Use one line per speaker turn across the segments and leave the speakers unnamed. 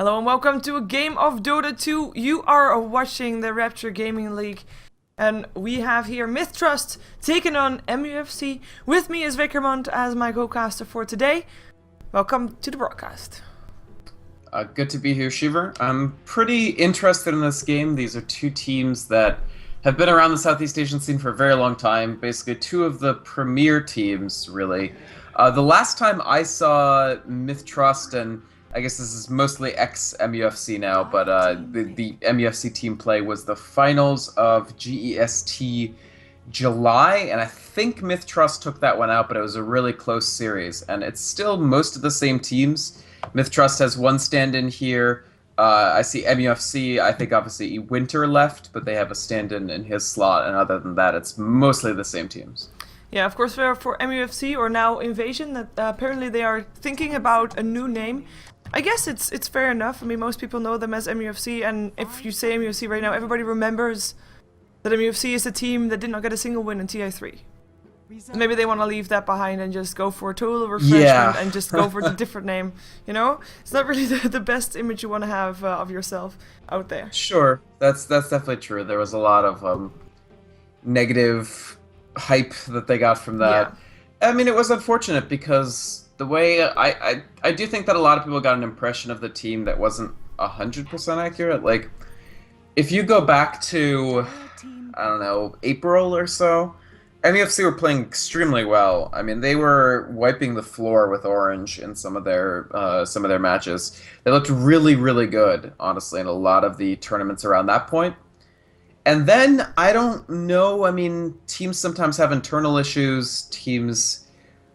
Hello and welcome to a game of Dota 2. You are watching the Rapture Gaming League. And we have here MiTH taking on MUFC. With me is Wickermond as my co-caster for today. Welcome to the broadcast.
Good to be here, Shiver. I'm pretty interested in this game. These are two teams that have been around the Southeast Asian scene for a very long time. Basically, two of the premier teams, really. The last time I saw MiTH, and I guess this is mostly ex-MUFC now, but the MUFC team play was the finals of GEST July, and I think MiTH took that one out, but it was a really close series, and it's still most of the same teams. MiTH has one stand-in here. I see MUFC, I think obviously Winter left, but they have a stand-in in his slot, and other than that, it's mostly the same teams.
Yeah, of course, for MUFC, or now Invasion, that apparently they are thinking about a new name. I guess it's fair enough. I mean, most people know them as MUFC, and if you say MUFC right now, everybody remembers that MUFC is the team that did not get a single win in TI3. Maybe they want to leave that behind and just go for a total refreshment and just go for the different name, you know? It's not really the best image you want to have of yourself out there.
Sure, that's definitely true. There was a lot of negative hype that they got from that. Yeah. I mean, it was unfortunate because the way I do think that a lot of people got an impression of the team that wasn't 100% accurate. Like, if you go back to, I don't know, April or so, MUFC were playing extremely well. I mean, they were wiping the floor with Orange in some of their matches. They looked really, really good, honestly, in a lot of the tournaments around that point. And then, I don't know, I mean, teams sometimes have internal issues. Teams,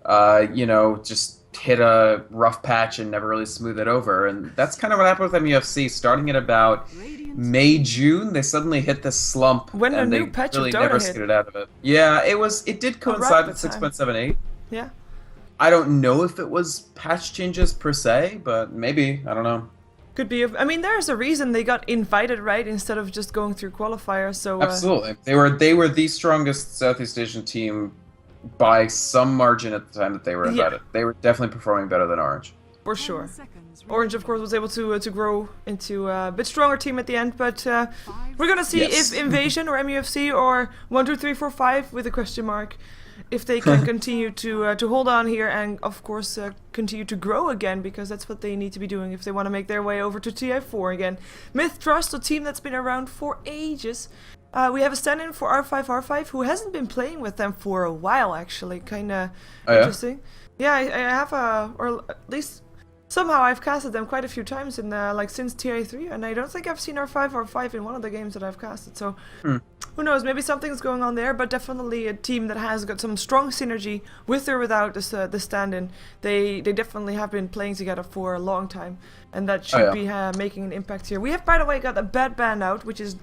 just hit a rough patch and never really smooth it over. And that's kind of what happened with MUFC. Starting at about May, June, they suddenly hit this slump.
When
and
a new patch
really
of Dota
never
hit.
skated out of it. Yeah, it did coincide with 6.78.
Yeah.
I don't know if it was patch changes per se, but maybe, I don't know.
Could be. I mean, there's a reason they got invited, right? Instead of just going through qualifiers. So
absolutely, they were the strongest Southeast Asian team by some margin at the time that they were invited. Yeah. They were definitely performing better than Orange.
For sure. Orange, of course, was able to grow into a bit stronger team at the end, but we're gonna see if Invasion or MUFC or 1, 2, 3, 4, 5 with a question mark, if they can continue to hold on here and, of course, continue to grow again, because that's what they need to be doing if they want to make their way over to TI4 again. MiTH, a team that's been around for ages. We have a stand-in for R5, who hasn't been playing with them for a while, actually. Kind of interesting. Yeah, I have or at least somehow I've casted them quite a few times in since TI3, and I don't think I've seen R5 in one of the games that I've casted. So who knows? Maybe something's going on there, but definitely a team that has got some strong synergy with or without the stand-in. They definitely have been playing together for a long time, and that should be making an impact here. We have, by the way, got a bad ban out, which is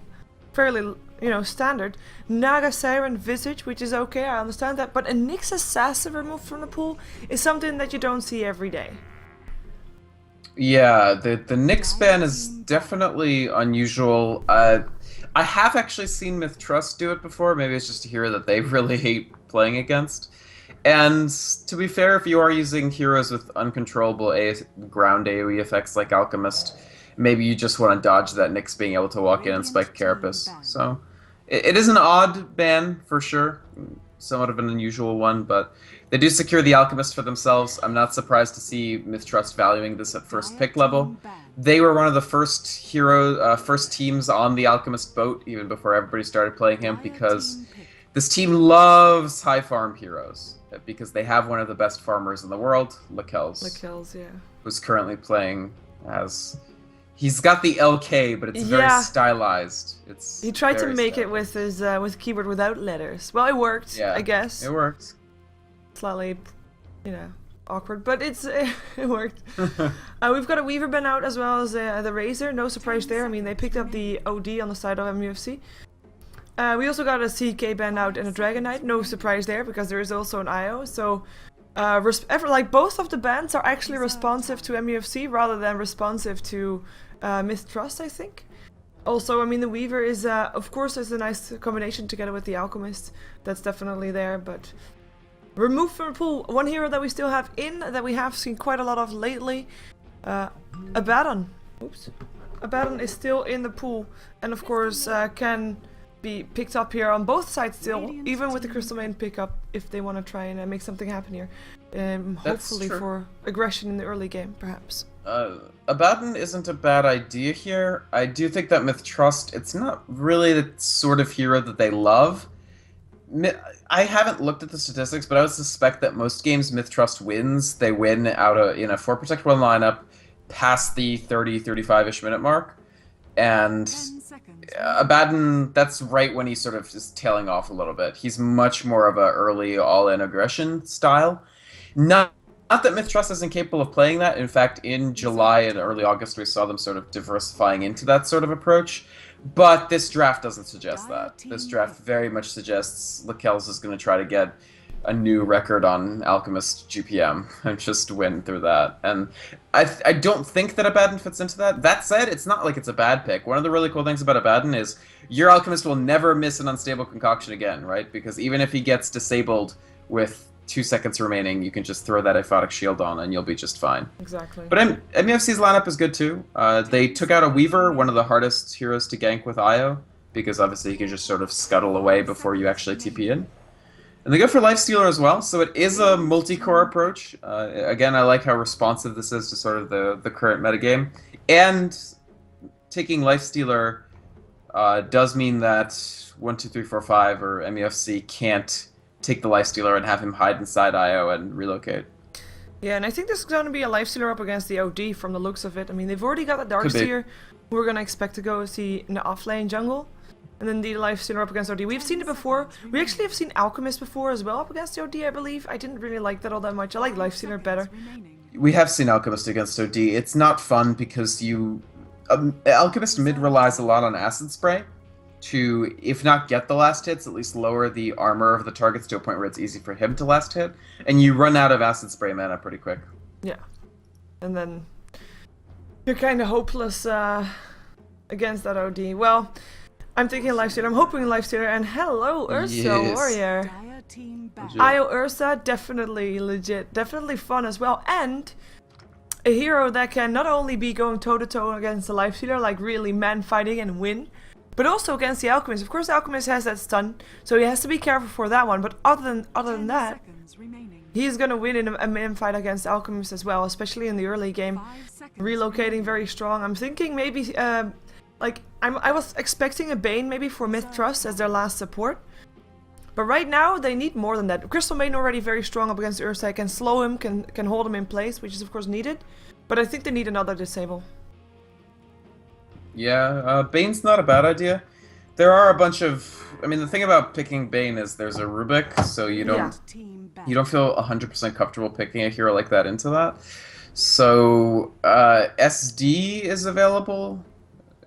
fairly, standard. Naga Siren Visage, which is okay, I understand that, but a Nyx Assassin removed from the pool is something that you don't see every day.
Yeah, the Nyx ban is definitely unusual. I have actually seen MiTH do it before. Maybe it's just a hero that they really hate playing against. And to be fair, if you are using heroes with uncontrollable ground AoE effects like Alchemist, maybe you just want to dodge that Nyx being able to walk in and spike Carapace. So it is an odd ban for sure, somewhat of an unusual one, but they do secure the Alchemist for themselves. I'm not surprised to see MiTH valuing this at first pick level. They were one of the first teams on the Alchemist boat, even before everybody started playing him, because this team loves high farm heroes, because they have one of the best farmers in the world, Lekels,
yeah.
Who's currently playing as... He's got the LK, but it's very stylized.
He tried to make it with his keyboard without letters. Well, it worked, I guess.
It works.
Slightly, awkward, but it worked. We've got a Weaver ban out as well as the Razor. No surprise there. I mean, they picked up the OD on the side of MUFC. We also got a CK ban out and a Dragon Knight. No surprise there, because there is also an IO. So, both of the bans are actually responsive to MUFC rather than responsive to MiTH, I think. Also, I mean, the Weaver is, of course, is a nice combination together with the Alchemist. That's definitely there, but removed from the pool. One hero that we still have in, that we have seen quite a lot of lately, Abaddon. Oops. Abaddon is still in the pool, and of course can be picked up here on both sides still, even with the Crystal Maiden pickup, if they want to try and make something happen here. Hopefully for aggression in the early game, perhaps.
Abaddon isn't a bad idea here. I do think that MiTH Trust, it's not really the sort of hero that they love. I haven't looked at the statistics, but I would suspect that most games MiTH Trust wins, they win in a 4 Protect 1 lineup past the 30-35-ish minute mark. And Abaddon, that's right when he's sort of just tailing off a little bit. He's much more of a early all-in aggression style. Not that MiTH Trust isn't capable of playing that. In fact, in July and early August, we saw them sort of diversifying into that sort of approach. But this draft doesn't suggest that. This draft very much suggests Lakel's is going to try to get a new record on Alchemist GPM and just win through that. And I don't think that Abaddon fits into that. That said, it's not like it's a bad pick. One of the really cool things about Abaddon is your Alchemist will never miss an unstable concoction again, right? Because even if he gets disabled with 2 seconds remaining, you can just throw that Aphotic Shield on and you'll be just fine.
Exactly.
But MUFC's lineup is good too. They took out a Weaver, one of the hardest heroes to gank with IO, because obviously he can just sort of scuttle away before you actually TP in. And they go for Lifestealer as well, so it is a multi-core approach. Again, I like how responsive this is to sort of the current metagame. And taking Lifestealer does mean that 1, 2, 3, 4, 5 or MUFC can't take the Lifestealer and have him hide inside IO and relocate.
Yeah, and I think this is going to be a Lifestealer up against the OD from the looks of it. I mean, they've already got a Darkseer who we're going to expect to go see in the off-lane jungle. And then the Lifestealer up against OD. We've seen it before. We actually have seen Alchemist before as well up against the OD, I believe. I didn't really like that all that much. I like Lifestealer better.
We have seen Alchemist against OD. It's not fun because Alchemist mid relies a lot on Acid Spray to, if not get the last hits, at least lower the armor of the targets to a point where it's easy for him to last hit. And you run out of Acid Spray mana pretty quick.
Yeah. And then you're kind of hopeless against that OD. Well, I'm thinking Lifestealer, I'm hoping Lifestealer, and hello Ursa Warrior. IO Ursa, definitely legit, definitely fun as well, and a hero that can not only be going toe-to-toe against the Lifestealer, like really man-fighting and win, but also against the Alchemist. Of course the Alchemist has that stun, so he has to be careful for that one, but other than that, he's gonna win in a man-fight against Alchemist as well, especially in the early game. Relocating very strong. I'm thinking maybe I was expecting a Bane maybe for MiTH Trust as their last support. But right now they need more than that. Crystal Maiden already very strong up against Ursa, can slow him, can hold him in place, which is of course needed. But I think they need another disable.
Yeah, Bane's not a bad idea. There are a bunch of... I mean, the thing about picking Bane is there's a Rubik, so you don't feel 100% comfortable picking a hero like that into that. So, SD is available.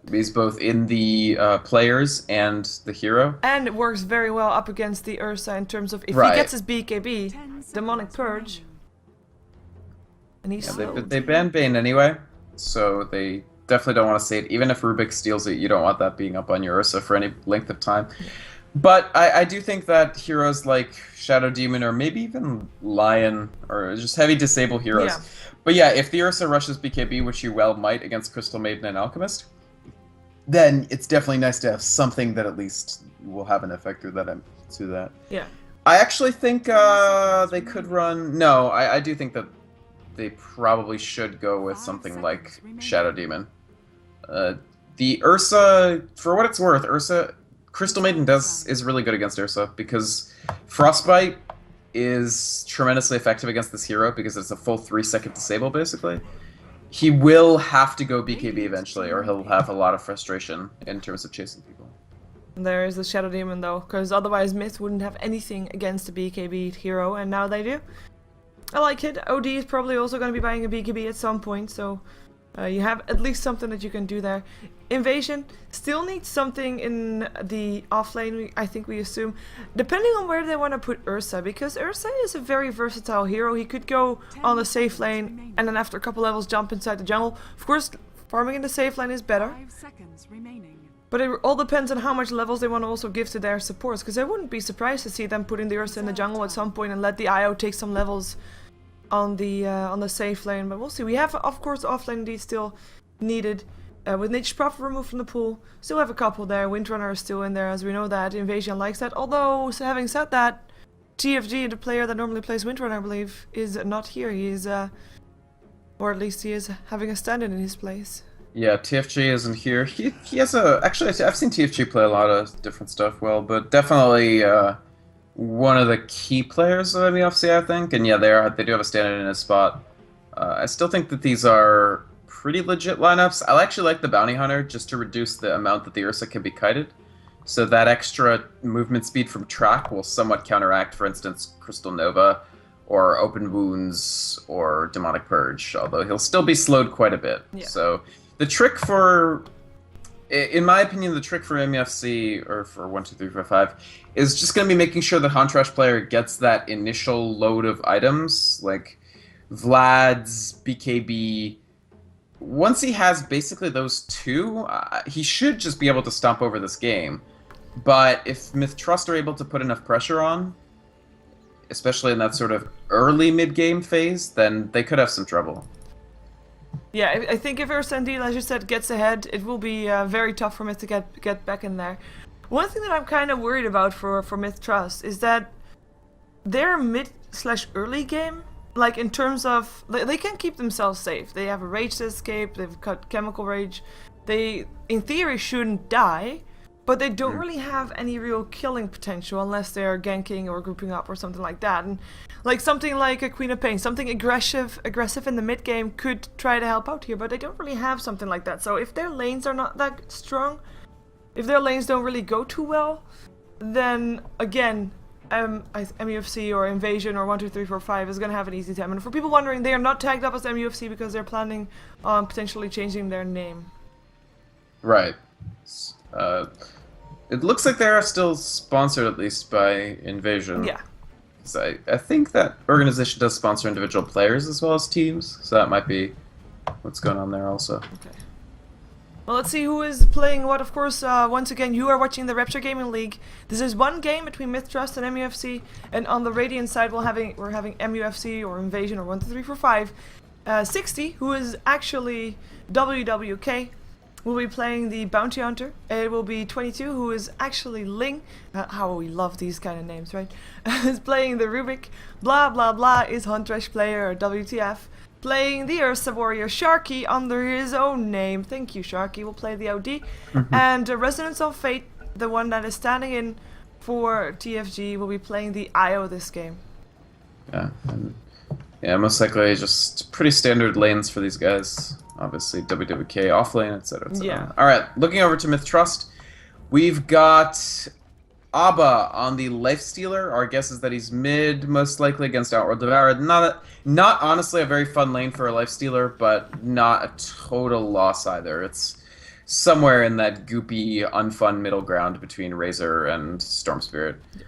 He's both in the players and the hero. And
it works very well up against the Ursa in terms of if he gets his BKB, Demonic Purge, and he's
they ban Bane anyway, so they definitely don't want to see it. Even if Rubik steals it, you don't want that being up on your Ursa for any length of time. But I do think that heroes like Shadow Demon or maybe even Lion or just heavy disable heroes. Yeah. But yeah, if the Ursa rushes BKB, which you well might against Crystal Maiden and Alchemist, then it's definitely nice to have something that at least will have an effect through that. Yeah. I actually think they could run... No, I do think that they probably should go with something like Shadow Demon. The Ursa, for what it's worth, Crystal Maiden is really good against Ursa because Frostbite is tremendously effective against this hero because it's a full 3-second disable basically. He will have to go BKB eventually, or he'll have a lot of frustration in terms of chasing people.
There is the Shadow Demon though, because otherwise MiTH wouldn't have anything against a BKB hero, and now they do. I like it. OD is probably also going to be buying a BKB at some point, so you have at least something that you can do there. Invasion still needs something in the offlane, I think we assume, depending on where they want to put Ursa, because Ursa is a very versatile hero. He could go on the safe lane and then after a couple levels jump inside the jungle. Of course, farming in the safe lane is better, but it all depends on how much levels they want to also give to their supports, because I wouldn't be surprised to see them putting the Ursa in the jungle at some point and let the IO take some levels on the safe lane, but we'll see. We have, of course, offlane indeed still needed. With Nature's Prophet removed from the pool, still have a couple there. Windrunner is still in there, as we know that. Invasion likes that. Although, having said that, TFG, the player that normally plays Windrunner, I believe, is not here. He is, or at least he is having a stand-in his place.
Yeah, TFG isn't here. He has a... Actually, I've seen TFG play a lot of different stuff well, but definitely one of the key players of MUFC, I think. And yeah, they do have a stand-in his spot. I still think that these are pretty legit lineups. I actually like the Bounty Hunter just to reduce the amount that the Ursa can be kited. So that extra movement speed from track will somewhat counteract, for instance, Crystal Nova or Open Wounds or Demonic Purge, although he'll still be slowed quite a bit. Yeah. So the trick for, in my opinion, the trick for MUFC, or for 1, 2, 3, 4, 5, is just going to be making sure the Huntrash player gets that initial load of items, like Vlad's, BKB. Once he has basically those two, he should just be able to stomp over this game. But if MiTH Trust are able to put enough pressure on, especially in that sort of early mid-game phase, then they could have some trouble.
Yeah, I think if Ursandil, as you said, gets ahead, it will be very tough for MiTH to get back in there. One thing that I'm kind of worried about for MiTH Trust is that their mid/early game, like in terms of, they can keep themselves safe. They have a rage to escape, they've got chemical rage. They, in theory, shouldn't die, but they don't really have any real killing potential unless they're ganking or grouping up or something like that. And like something like a Queen of Pain, something aggressive in the mid game could try to help out here, but they don't really have something like that. So if their lanes are not that strong, if their lanes don't really go too well, then again, MUFC or Invasion or 1, 2, 3, 4, 5 is going to have an easy time. And for people wondering, they are not tagged up as MUFC because they're planning on potentially changing their name.
Right. It looks like they are still sponsored, at least, by Invasion.
Yeah.
I think that organization does sponsor individual players as well as teams, so that might be what's going on there also.
Okay. Well, let's see who is playing what. Of course, once again, you are watching the Rapture Gaming League. This is one game between MiTH Trust and MUFC, and on the Radiant side, we're having MUFC or Invasion or 1, 2, 3, 4, 5. 60, who is actually WWK, will be playing the Bounty Hunter. It will be 22, who is actually Ling. How we love these kind of names, right? Is playing the Rubik. Blah blah blah is Huntrash player or WTF. Playing the Ursa Warrior Sharky under his own name. Thank you, Sharky. Will play the OD. And Resonance of Fate, the one that is standing in for TFG, will be playing the IO this game.
Yeah, and yeah, most likely just pretty standard lanes for these guys. Obviously, WWK offlane, etc.
Yeah.
All right, looking over to MiTH Trust, we've got Abba on the Lifestealer. Our guess is that he's mid, most likely against Outworld Devourer. Not honestly a very fun lane for a Lifestealer, but not a total loss either. It's somewhere in that goopy, unfun middle ground between Razor and Storm Spirit. Yeah.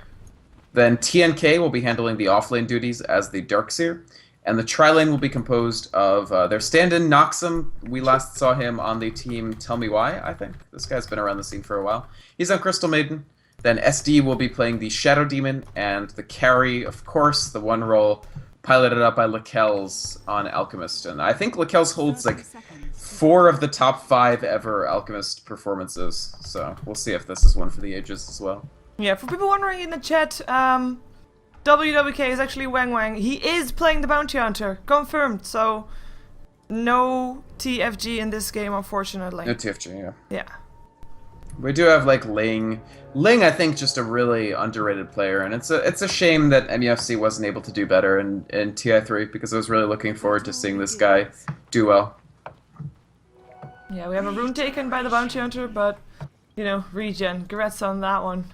Then TNK will be handling the offlane duties as the Darkseer. And the tri-lane will be composed of their stand-in Noxum. We last saw him on the team Tell Me Why, I think. This guy's been around the scene for a while. He's on Crystal Maiden. Then SD will be playing the Shadow Demon, and the carry, of course, the one role piloted up by Lakells on Alchemist. And I think Lakells holds like 4 of the top 5 ever Alchemist performances. So we'll see if this is one for the ages as well.
Yeah, for people wondering in the chat, WWK is actually Wang Wang. He is playing the Bounty Hunter. Confirmed. So, no TFG in this game, unfortunately.
No TFG, yeah.
Yeah.
We do have, like, Ling. Ling, I think, just a really underrated player, and it's a shame that MUFC wasn't able to do better in TI3, because I was really looking forward to seeing this guy do well.
Yeah, we have a rune taken by the Bounty Hunter, but, you know, regen. Congrats on that one.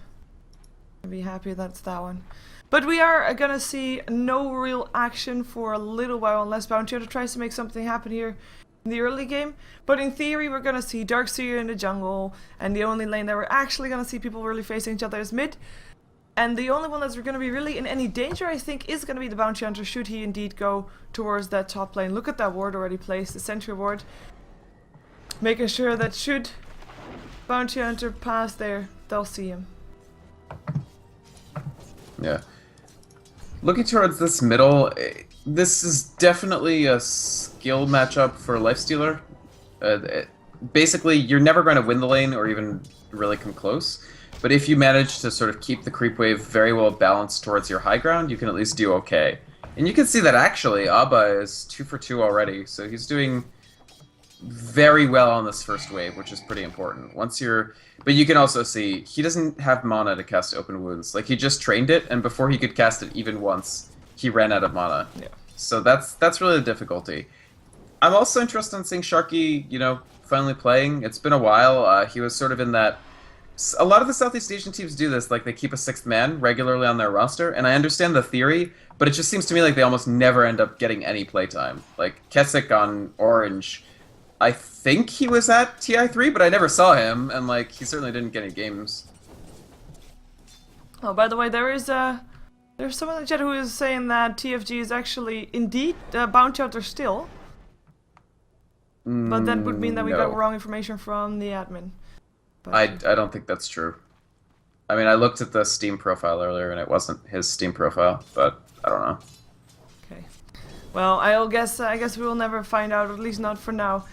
I'll be happy that's that one. But we are gonna see no real action for a little while unless Bounty Hunter tries to make something happen here in the early game. But in theory, we're gonna see Darkseer in the jungle, and the only lane that we're actually gonna see people really facing each other is mid. And the only one that's gonna be really in any danger, I think, is gonna be the Bounty Hunter, should he indeed go towards that top lane. Look at that ward already placed, the sentry ward. Making sure that should Bounty Hunter pass there, they'll see him.
Yeah. Looking towards this middle, this is definitely a skill matchup for Lifestealer. Basically, you're never going to win the lane or even really come close. But if you manage to sort of keep the creep wave very well balanced towards your high ground, you can at least do okay. And you can see that actually, Abba is 2 for 2 already, so he's doing very well on this first wave, which is pretty important. But you can also see, he doesn't have mana to cast Open Wounds. Like, he just trained it, and before he could cast it even once, he ran out of mana.
Yeah.
So that's really the difficulty. I'm also interested in seeing Sharky, you know, finally playing. It's been a while. He was sort of in that... A lot of the Southeast Asian teams do this, like they keep a 6th man regularly on their roster, and I understand the theory, but it just seems to me like they almost never end up getting any playtime. Like, Keswick on Orange, I think he was at TI3, but I never saw him, and like, he certainly didn't get any games.
Oh, by the way, there's someone in the chat who is saying that TFG is actually indeed bounty hunter still. But that would mean that we got wrong information from the admin. But
I don't think that's true. I mean, I looked at the Steam profile earlier, and it wasn't his Steam profile, but I don't know.
Okay. Well, I guess we will never find out, at least not for now.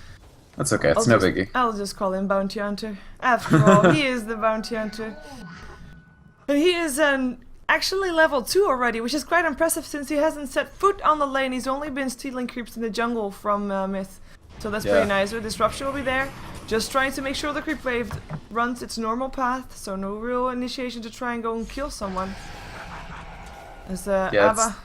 That's okay, it's no biggie.
I'll just call him Bounty Hunter. After all, he is the Bounty Hunter. And he is actually level 2 already, which is quite impressive since he hasn't set foot on the lane. He's only been stealing creeps in the jungle from MiTH. So that's pretty nice. With Rapture will be there. Just trying to make sure the creep wave runs its normal path, so no real initiation to try and go and kill someone. As Abba,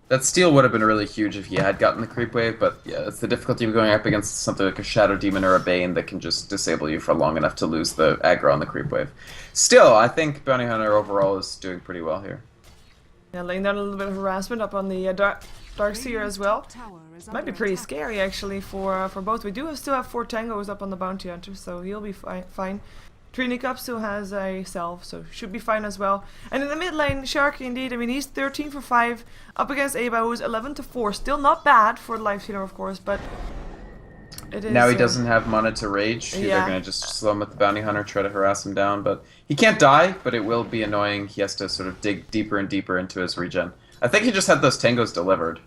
that steal would have been really huge if he had gotten the creep wave, but yeah, it's the difficulty of going up against something like a Shadow Demon or a Bane that can just disable you for long enough to lose the aggro on the creep wave. Still, I think Bounty Hunter overall is doing pretty well here.
Yeah, laying down a little bit of harassment up on the Darkseer as well. Might be pretty scary actually for both. We do still have 4 tangos up on the Bounty Hunter, so he'll be fine. Trinicap still has a salve, so should be fine as well. And in the mid lane, Sharky indeed, I mean, he's 13 for 5 up against Aba, who's 11 to 4. Still not bad for the life stealer, of course, but it is...
Now he doesn't have mana to rage. They're going to just slow him with the Bounty Hunter, try to harass him down, but he can't die, but it will be annoying. He has to sort of dig deeper and deeper into his regen. I think he just had those tangos delivered.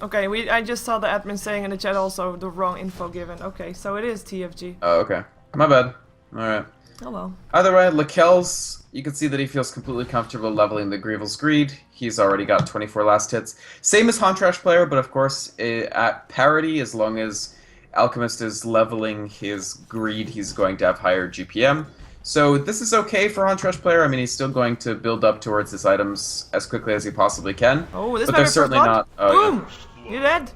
Okay, I just saw the admin saying in the chat also the wrong info given. Okay, so it is TFG.
Oh, okay. My bad. Alright.
Oh well.
Either way, Lakel's, you can see that he feels completely comfortable leveling the Grievel's Greed. He's already got 24 last hits. Same as Hontrash player, but of course at parity, as long as Alchemist is leveling his Greed, he's going to have higher GPM. So this is okay for Hontrash player. I mean, he's still going to build up towards his items as quickly as he possibly can.
Oh, this
but they're certainly not. Oh,
boom! Yeah. You're dead.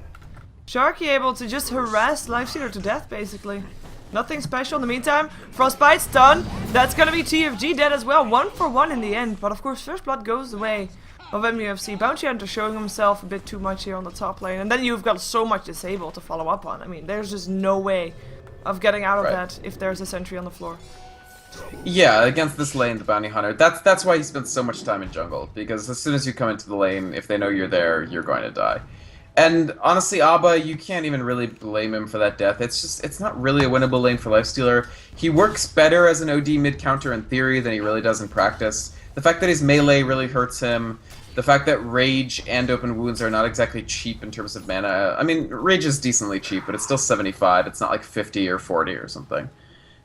Sharky able to just harass Lifestealer to death, basically. Nothing special in the meantime. Frostbite's done. That's gonna be TFG dead as well. 1 for 1 in the end. But of course, First Blood goes the way of MUFC. Bounty Hunter showing himself a bit too much here on the top lane. And then you've got so much Disable to follow up on. I mean, there's just no way of getting out of that if there's a sentry on the floor.
Yeah, against this lane, the Bounty Hunter, that's why he spends so much time in jungle, because as soon as you come into the lane, if they know you're there, you're going to die. And honestly, Abba, you can't even really blame him for that death. It's not really a winnable lane for Lifestealer. He works better as an OD mid-counter in theory than he really does in practice. The fact that his melee really hurts him, the fact that Rage and Open Wounds are not exactly cheap in terms of mana. I mean, Rage is decently cheap, but it's still 75. It's not like 50 or 40 or something.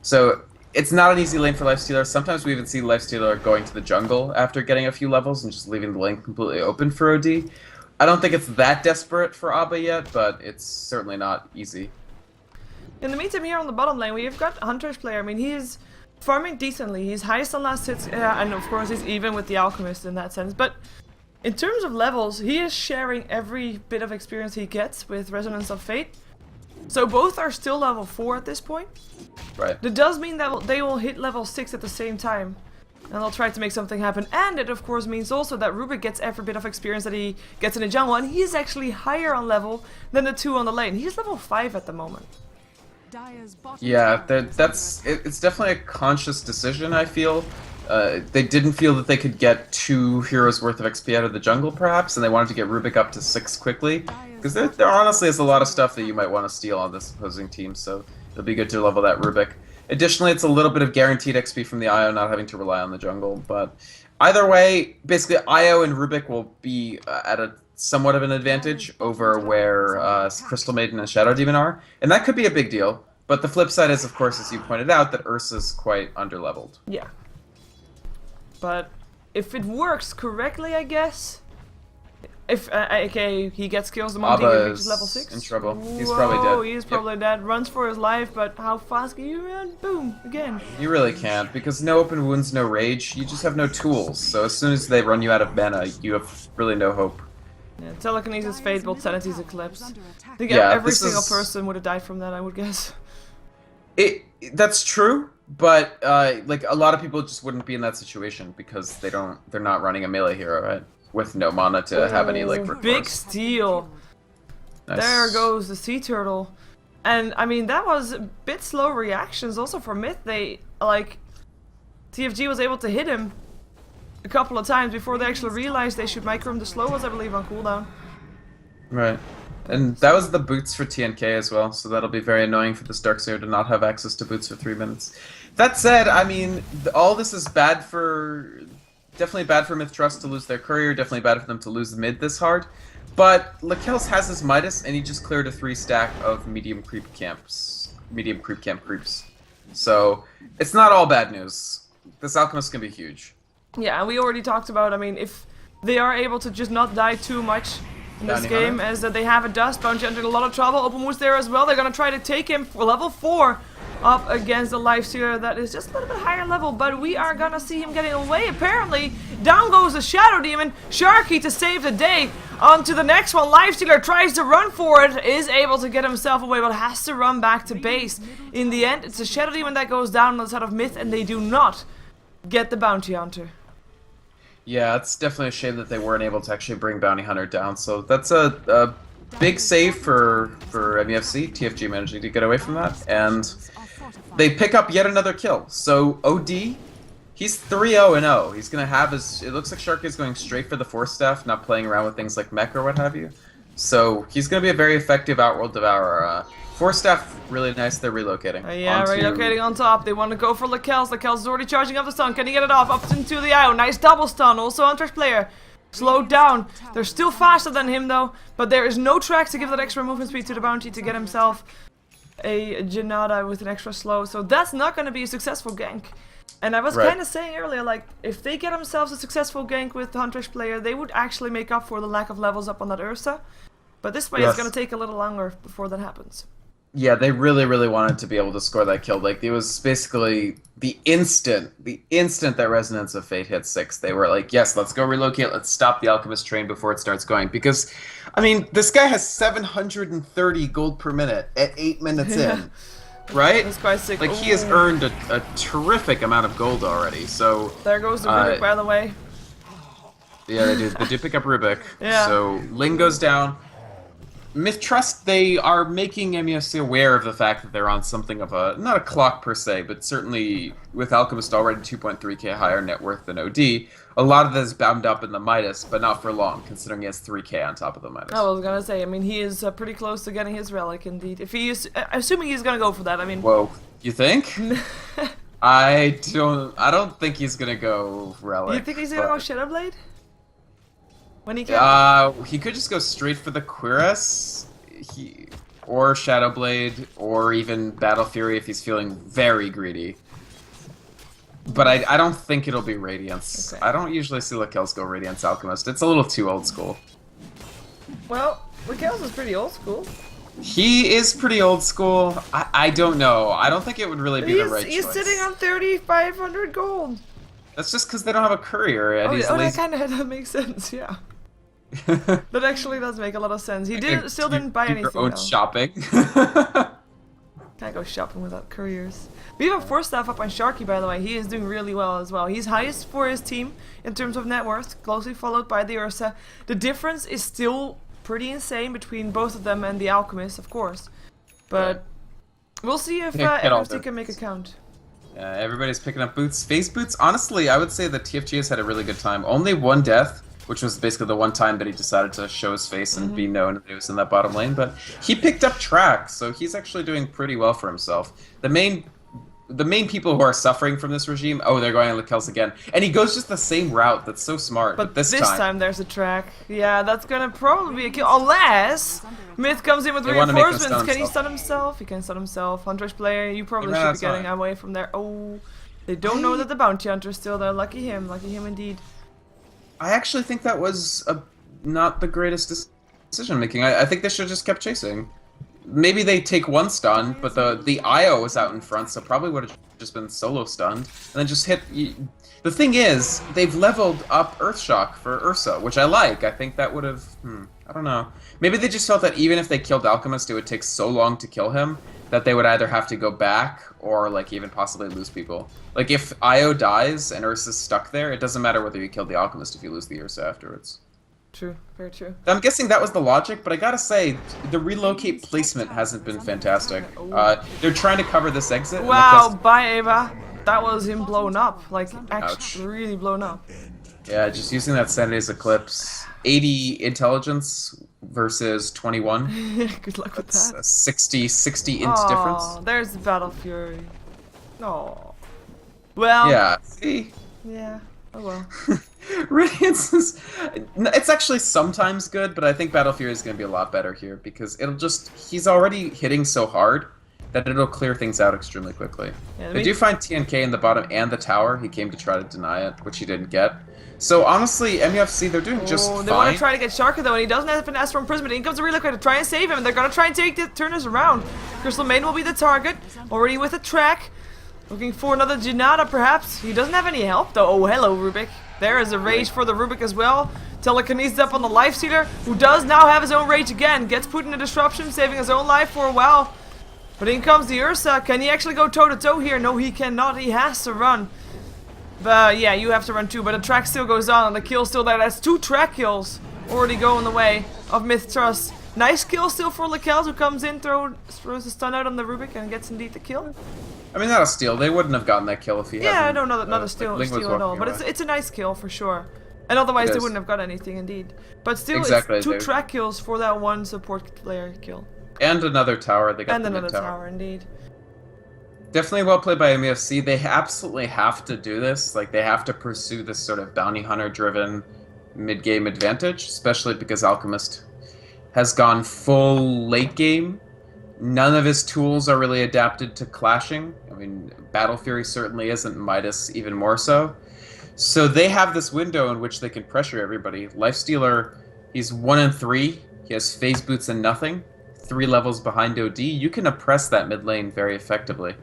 So it's not an easy lane for Lifestealer. Sometimes we even see Lifestealer going to the jungle after getting a few levels and just leaving the lane completely open for OD. I don't think it's that desperate for Abba yet, but it's certainly not easy.
In the meantime, here on the bottom lane, we've got Hunter's player. I mean, he is farming decently. He's highest on last hits, and of course he's even with the Alchemist in that sense. But in terms of levels, he is sharing every bit of experience he gets with Resonance of Fate. So both are still level 4 at this point.
Right.
That does mean that they will hit level 6 at the same time. And they'll try to make something happen. And it of course means also that Rubik gets every bit of experience that he gets in the jungle. And he's actually higher on level than the 2 on the lane. He's level 5 at the moment.
Yeah, it's definitely a conscious decision, I feel. They didn't feel that they could get 2 heroes worth of XP out of the jungle, perhaps, and they wanted to get Rubik up to 6 quickly. Because there honestly is a lot of stuff that you might want to steal on this opposing team, so it'll be good to level that Rubik. Additionally, it's a little bit of guaranteed XP from the IO, not having to rely on the jungle, but either way, basically IO and Rubik will be at a somewhat of an advantage over where Crystal Maiden and Shadow Demon are, and that could be a big deal. But the flip side is, of course, as you pointed out, that Ursa's quite underleveled.
Yeah. But if it works correctly, I guess. If okay, he gets kills the moment he reaches level 6.
In trouble. He's probably dead.
Oh, he's probably dead. Runs for his life, but how fast can you run? Boom! Again.
You really can't, because no open wounds, no rage. You just have no tools. So as soon as they run you out of mana, you have really no hope.
Yeah, Telekinesis, Fate, Bolt, Sanity's Eclipse. I think every single person would have died from that, I would guess.
That's true, but like a lot of people just wouldn't be in that situation because they're not running a melee hero, right? With no mana to have any like recourse.
Big steal. Nice. There goes the sea turtle. And I mean that was a bit slow reactions also for MiTH. They like TFG was able to hit him a couple of times before they actually realized they should micro him. The slow was I believe on cooldown.
Right. And that was the boots for TNK as well, so that'll be very annoying for this Darkseer to not have access to boots for 3 minutes. That said, I mean, all this is bad for... Definitely bad for MiTH Trust to lose their courier, definitely bad for them to lose mid this hard. But Lakels has his MiTH, and he just cleared a 3-stack of medium creep camp creeps. So, it's not all bad news. This Alchemist can be huge.
Yeah, and we already talked about, I mean, if they are able to just not die too much in this game, as that they have a Dust, Bounty Hunter in a lot of trouble, Open Wounds there as well, they're gonna try to take him for level 4 up against the Lifestealer that is just a little bit higher level, but we are gonna see him getting away apparently. Down goes the Shadow Demon, Sharky to save the day, on to the next one, Lifestealer tries to run for it, is able to get himself away, but has to run back to base. In the end, it's the Shadow Demon that goes down on the side of MiTH, and they do not get the Bounty Hunter.
Yeah, it's definitely a shame that they weren't able to actually bring Bounty Hunter down, so that's a big save for MUFC, TFG managing to get away from that, and they pick up yet another kill. So OD, he's 3-0-0. He's going to have his... It looks like Sharky's going straight for the Force Staff, not playing around with things like Mech or what have you. So he's going to be a very effective Outworld Devourer. Force Staff, really nice, they're relocating.
Yeah, relocating on top. They want to go for Lakels. Lakels is already charging up the stun. Can he get it off? Up into the IO. Nice double stun. Also on Trash player. Slowed down. They're still faster than him though, but there is no track to give that extra movement speed to the Bounty to get himself a Janada with an extra slow. So that's not going to be a successful gank. And I was kind of saying earlier, like, if they get themselves a successful gank with the Huntress player, they would actually make up for the lack of levels up on that Ursa. But this way it's going to take a little longer before that happens.
Yeah, they really, really wanted to be able to score that kill. Like, it was basically the instant that Resonance of Fate hit 6, they were like, yes, let's go relocate, let's stop the Alchemist train before it starts going. Because, I mean, this guy has 730 gold per minute at 8 minutes in, right?
That's quite sick.
Like, he has earned a terrific amount of gold already, so...
There goes the Rubik, by the way.
Yeah, they do pick up Rubik.
Yeah.
So, Ling goes down. MiTH Trust, they are making MUFC aware of the fact that they're on something of a, not a clock per se, but certainly with Alchemist already 2.3k higher net worth than OD, a lot of that is bound up in the MiTH, but not for long, considering he has 3k on top of the MiTH.
I was gonna say, I mean, he is pretty close to getting his relic, indeed. If he is, assuming he's gonna go for that, I mean...
Whoa, you think? I don't think he's gonna go relic.
You think he's gonna go Shadowblade? When he can?
He could just go straight for the Cuirass, or Shadowblade, or even Battle Fury if he's feeling very greedy. But I don't think it'll be Radiance.
Okay.
I don't usually see Lakels go Radiance Alchemist. It's a little too old school.
Well, Lakels is pretty old school.
He is pretty old school. I don't know. I don't think it would really be the right choice.
He's sitting on 3,500 gold.
That's just because they don't have a courier, and he's lazy.
That kind of makes sense, yeah. That actually does make a lot of sense. He still didn't buy anything.
Your own shopping.
Can't go shopping without couriers. We have a 4-staff up on Sharky, by the way. He is doing really well as well. He's highest for his team in terms of net worth, closely followed by the Ursa. The difference is still pretty insane between both of them and the Alchemist, of course. But we'll see if MFC can make a count.
Everybody's picking up boots. Phase boots, honestly, I would say that TFG has had a really good time. Only one death, which was basically the one time that he decided to show his face and be known that he was in that bottom lane, but he picked up track, so he's actually doing pretty well for himself. The main the main people who are suffering from this regime, oh, they're going on Lakel's again. And he goes just the same route. That's so smart. But this time
there's a track. Yeah, that's gonna probably be a kill. Unless MiTH comes in with reinforcements. Can he stun himself? He can stun himself. Hunter's player, you probably should be getting away from there. Oh, they don't know that the bounty hunter's still there. Lucky him indeed.
I actually think that was not the greatest decision making. I think they should have just kept chasing. Maybe they take one stun, but the IO was out in front, so probably would have just been solo stunned, and then just hit... The thing is, they've leveled up Earthshock for Ursa, which I like. I think that would have... I don't know. Maybe they just felt that even if they killed Alchemist, it would take so long to kill him that they would either have to go back or, like, even possibly lose people. Like, if IO dies and Ursa's stuck there, it doesn't matter whether you kill the Alchemist if you lose the Ursa afterwards.
True, very true.
I'm guessing that was the logic, but I gotta say, the relocate placement hasn't been fantastic. They're trying to cover this exit.
Wow, bye Ava. That was him blown up, like actually really blown up.
Yeah, just using that Sanity's Eclipse. 80 intelligence versus 21.
Good luck with that.
A 60 int difference.
There's the Battle Fury. No. Well.
Yeah. See.
Yeah. Oh well.
Radiance is... It's actually sometimes good, but I think Battle Fury is going to be a lot better here, because it'll just... He's already hitting so hard that it'll clear things out extremely quickly. Yeah, they do find TNK in the bottom and the tower. He came to try to deny it, which he didn't get. So honestly, MUFC, they're doing just fine.
They want to try to get Sharka though, and he doesn't have an S for imprisonment. In comes a Relocator to try and save him, and they're going to try and turn this around. Crystal Maiden will be the target, already with a track. Looking for another Janata, perhaps. He doesn't have any help, though. Oh, hello, Rubik. There is a rage for the Rubik as well. Telekinesis up on the Lifestealer, who does now have his own rage again. Gets put in a disruption, saving his own life for a while. But in comes the Ursa. Can he actually go toe-to-toe here? No, he cannot. He has to run. But yeah, you have to run too. But the track still goes on, and the kill's still there. That's 2 track kills already going the way of MiTH Trust. Nice kill still for Lakelz, who comes in, throws a stun out on the Rubik, and gets indeed the kill.
I mean, not a steal. They wouldn't have gotten that kill if he hadn't.
Yeah, no, not a steal at all. But it's a nice kill for sure. And otherwise they wouldn't have got anything, indeed. But still, it's 2 track kills for that 1 support player kill.
And another tower. They got
and another tower, indeed.
Definitely well played by MUFC. They absolutely have to do this. Like, they have to pursue this sort of bounty hunter-driven mid-game advantage, especially because Alchemist has gone full late game. None of his tools are really adapted to clashing. I mean, Battle Fury certainly isn't, MiTH even more so. So they have this window in which they can pressure everybody. Lifestealer, he's 1 and 3. He has phase boots and nothing. 3 levels behind OD. You can oppress that mid lane very effectively.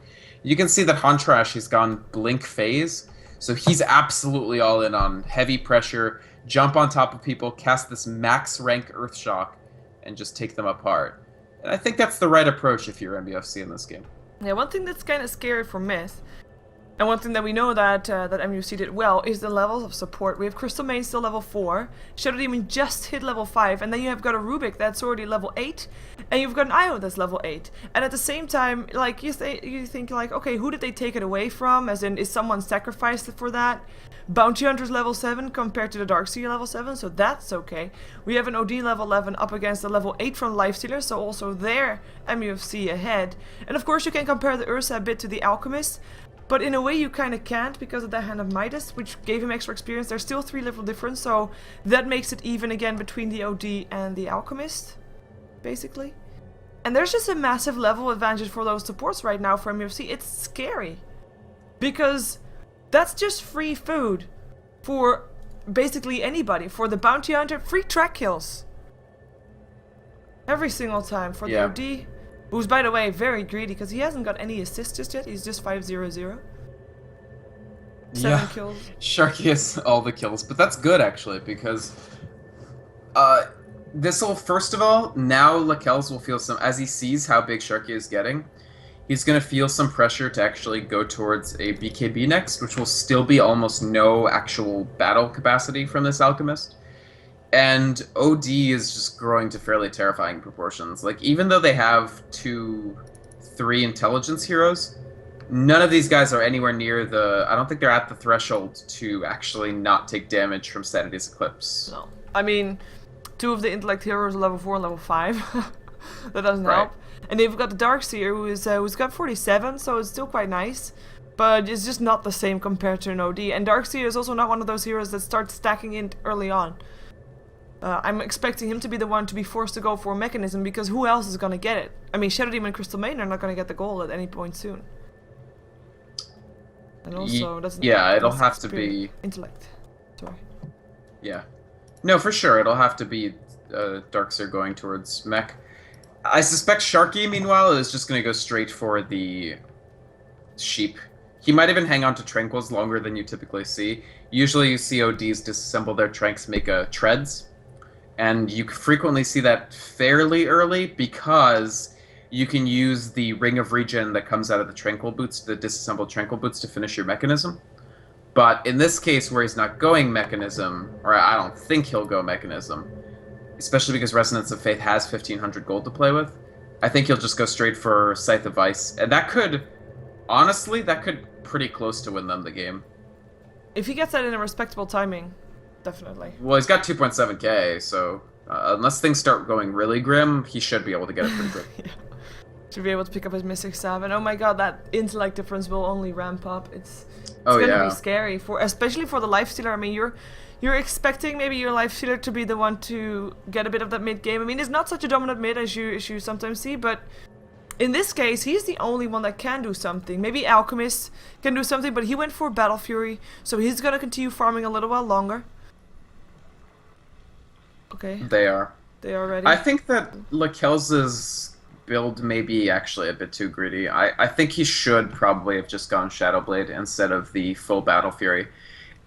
You can see that Hantrash, he's gone blink phase. So he's absolutely all in on heavy pressure, jump on top of people, cast this max rank Earthshock, and just take them apart. And I think that's the right approach if you're MUFC in this game.
Yeah, one thing that's kind of scary for MiTH, and one thing that we know that that MUFC did well, is the levels of support. We have Crystal Main still level 4, Shadow Demon just hit level 5, and then you have got a Rubik that's already level 8, and you've got an IO that's level 8. And at the same time, like, you think like, okay, who did they take it away from? As in, is someone sacrificed for that? Bounty Hunter's level 7 compared to the Darkseer level 7, so that's okay. We have an OD level 11 up against the level 8 from Lifestealer, so also there MUFC ahead. And of course you can compare the Ursa a bit to the Alchemist, but in a way you kind of can't because of the hand of MiTH, which gave him extra experience. There's still 3 level difference, so that makes it even again between the OD and the Alchemist, basically. And there's just a massive level advantage for those supports right now for MUFC. It's scary, because that's just free food for basically anybody. For the Bounty Hunter, free track kills. Every single time. For the OD, who's by the way very greedy because he hasn't got any assists just yet. He's just 5-0-0. 7 kills.
Sharky has all the kills, but that's good actually, because this'll, first of all, now Lakelz will feel some, as he sees how big Sharky is getting, he's going to feel some pressure to actually go towards a BKB next, which will still be almost no actual battle capacity from this Alchemist. And OD is just growing to fairly terrifying proportions. Like, even though they have 2-3 intelligence heroes, none of these guys are anywhere near the... I don't think they're at the threshold to actually not take damage from Sanity's Eclipse.
No. I mean, 2 of the intellect heroes are level 4 and level 5. that doesn't
Right.
help. And they've got the Darkseer who's got 47, so it's still quite nice. But it's just not the same compared to an OD. And Darkseer is also not one of those heroes that starts stacking in early on. I'm expecting him to be the one to be forced to go for a mechanism, because who else is going to get it? I mean, Shadow Demon and Crystal Main are not going to get the goal at any point soon. And also,
it'll have to be
intellect. Sorry.
Yeah. No, for sure, it'll have to be Darkseer going towards mech. I suspect Sharky, meanwhile, is just going to go straight for the sheep. He might even hang on to Tranquils longer than you typically see. Usually you see ODs disassemble their Tranks, make treads. And you frequently see that fairly early because you can use the Ring of Regen that comes out of the Tranquil Boots, the disassembled Tranquil Boots, to finish your mechanism. But in this case, where he's not going mechanism, or I don't think he'll go mechanism, especially because Resonance of Faith has 1,500 gold to play with, I think he'll just go straight for Scythe of Ice. And that could, honestly, pretty close to win them the game.
If he gets that in a respectable timing, definitely.
Well, he's got 2.7k, so unless things start going really grim, he should be able to get it pretty quick.
Yeah. Should be able to pick up his Mystic Staff, and oh my god, that intellect difference will only ramp up. It's gonna be scary, especially for the Lifestealer. I mean, you're expecting maybe your Lifestealer to be the one to get a bit of that mid game. I mean, it's not such a dominant mid as you sometimes see, but in this case, he's the only one that can do something. Maybe Alchemist can do something, but he went for Battle Fury, so he's gonna continue farming a little while longer. Okay.
They are
ready.
I think that Lakel's build may be actually a bit too greedy. I think he should probably have just gone Shadowblade instead of the full Battle Fury.